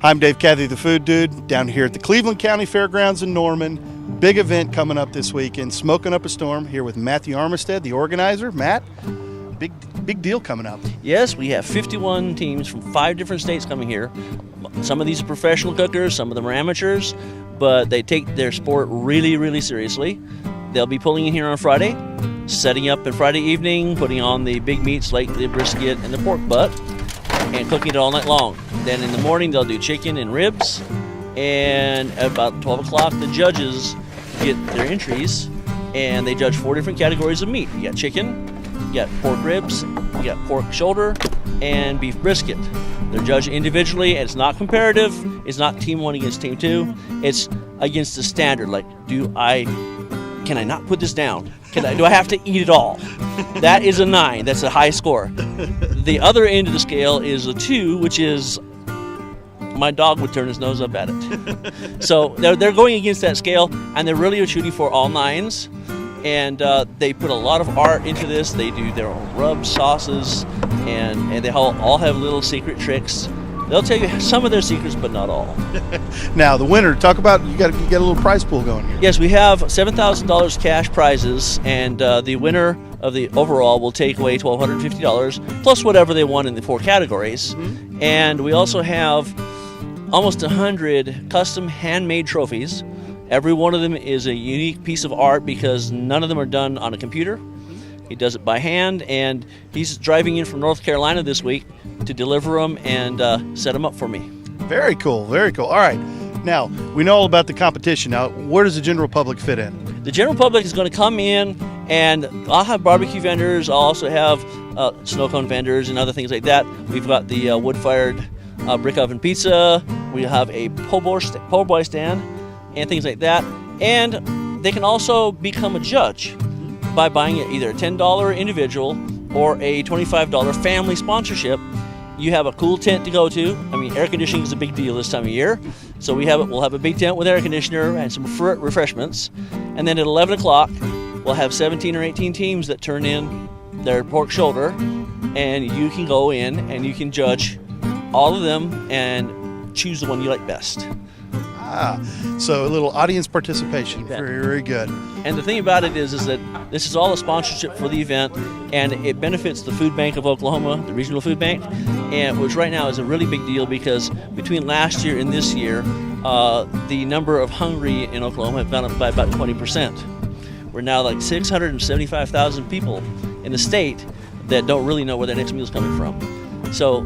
I'm Dave Cathy, the Food Dude, down here at the Cleveland County Fairgrounds in Norman. Big event coming up this weekend, Smokin' Up a Storm, here with Matthew Armistead, the organizer. Matt, big deal coming up. Yes, we have 51 teams from 5 different states coming here. Some of these are professional cookers, some of them are amateurs, but they take their sport really, really seriously. They'll be pulling in here on Friday, setting up on Friday evening, putting on the big meats like the brisket and the pork butt, and cooking it all night long. Then in the morning, they'll do chicken and ribs, and at about 12 o'clock, the judges get their entries, and they judge 4 different categories of meat. You got chicken, you got pork ribs, you got pork shoulder, and beef brisket. They're judged individually, and it's not comparative. It's not team 1 against team 2. It's against the standard, like, can I not put this down? Do I have to eat it all? That is a 9. That's a high score. The other end of the scale is a 2, which is my dog would turn his nose up at it. So they're going against that scale, and they're really shooting for all 9s. And they put a lot of art into this. They do their own rubs, sauces, and they all have little secret tricks. They'll tell you some of their secrets, but not all. Now, the winner, talk about, you got a little prize pool going here. Yes, we have $7,000 cash prizes, and the winner of the overall will take away $1,250, plus whatever they won in the 4 categories. Mm-hmm. And we also have almost 100 custom handmade trophies. Every one of them is a unique piece of art because none of them are done on a computer. He does it by hand, and he's driving in from North Carolina this week to deliver them and set them up for me. Very cool, very cool. All right, now, we know all about the competition. Now, where does the general public fit in? The general public is going to come in, and I'll have barbecue vendors. I'll also have snow cone vendors and other things like that. We've got the wood-fired brick oven pizza. We have a po' boy stand and things like that. And they can also become a judge by buying either a $10 individual or a $25 family sponsorship. You have a cool tent to go to. I mean, air conditioning is a big deal this time of year. So we'll have a big tent with air conditioner and some refreshments. And then at 11 o'clock, we'll have 17 or 18 teams that turn in their pork shoulder, and you can go in and you can judge all of them and choose the one you like best. So a little audience participation. Very, very good. And the thing about it is that this is all a sponsorship for the event, and it benefits the Food Bank of Oklahoma, the regional food bank, and which right now is a really big deal because between last year and this year, the number of hungry in Oklahoma have gone up by about 20%. We're now like 675,000 people in the state that don't really know where their next meal is coming from. So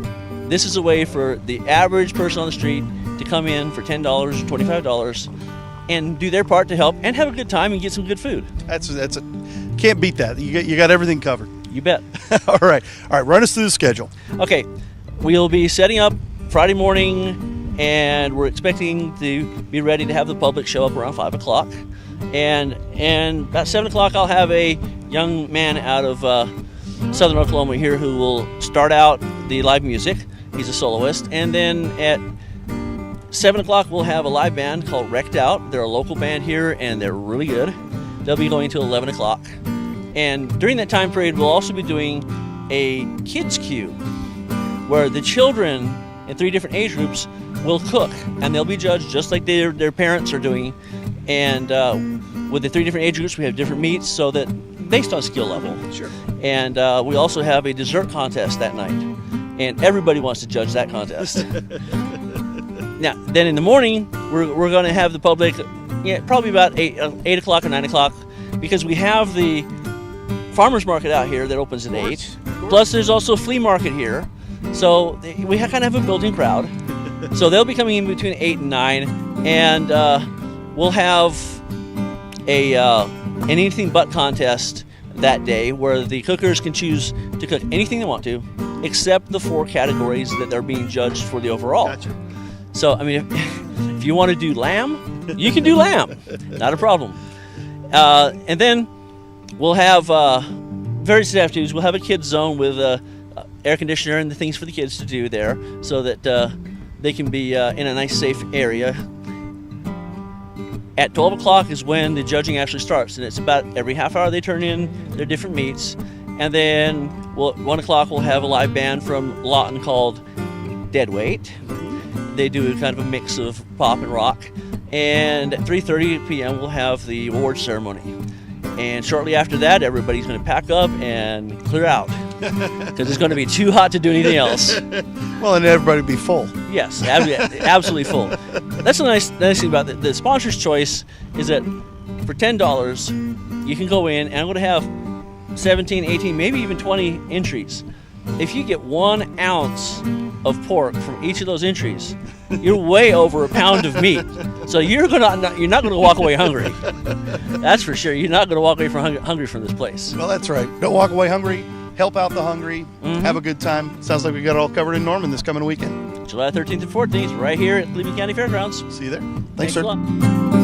this is a way for the average person on the street to come in for $10 or $25 and do their part to help and have a good time and get some good food. Can't beat that. You got everything covered. You bet. All right, run us through the schedule. Okay, we'll be setting up Friday morning, and we're expecting to be ready to have the public show up around 5 o'clock. And about 7 o'clock, I'll have a young man out of southern Oklahoma here who will start out the live music. He's a soloist. And then at 7 o'clock, we'll have a live band called Wrecked Out. They're a local band here, and they're really good. They'll be going till 11 o'clock. And during that time period, we'll also be doing a kids' queue where the children in 3 different age groups will cook, and they'll be judged just like their parents are doing. And with the 3 different age groups, we have different meats so that based on skill level. Sure. And we also have a dessert contest that night, and everybody wants to judge that contest. Now, then in the morning, we're going to have the public, probably about 8 o'clock or 9 o'clock, because we have the farmers market out here that opens at 8. Plus, there's also a flea market here, so we kind of have a building crowd. So they'll be coming in between 8 and 9, and we'll have an anything but contest that day, where the cookers can choose to cook anything they want to, except the 4 categories that they're being judged for the overall. Gotcha. So, I mean, if you want to do lamb, you can do lamb. Not a problem. And then we'll have various activities. We'll have a kids zone with air conditioner and the things for the kids to do there so that they can be in a nice, safe area. At 12 o'clock is when the judging actually starts, and it's about every half hour they turn in their different meats. And then at 1 o'clock we'll have a live band from Lawton called Deadweight. They do kind of a mix of pop and rock. And at 3:30 p.m. we'll have the awards ceremony. And shortly after that, everybody's going to pack up and clear out because it's going to be too hot to do anything else. Well, and everybody be full. Yes, absolutely full. That's the nice thing about the sponsor's choice is that for $10, you can go in and I'm going to have 17, 18, maybe even 20 entries. If you get 1 ounce of pork from each of those entries, you're way over a pound of meat. So you're not going to walk away hungry. That's for sure. You're not going to walk away hungry from this place. Well, that's right. Don't walk away hungry. Help out the hungry. Have a good time. Sounds like we got it all covered in Norman this coming weekend. July 13th and 14th, right here at Cleveland County Fairgrounds. See you there. Thanks sir. a lot.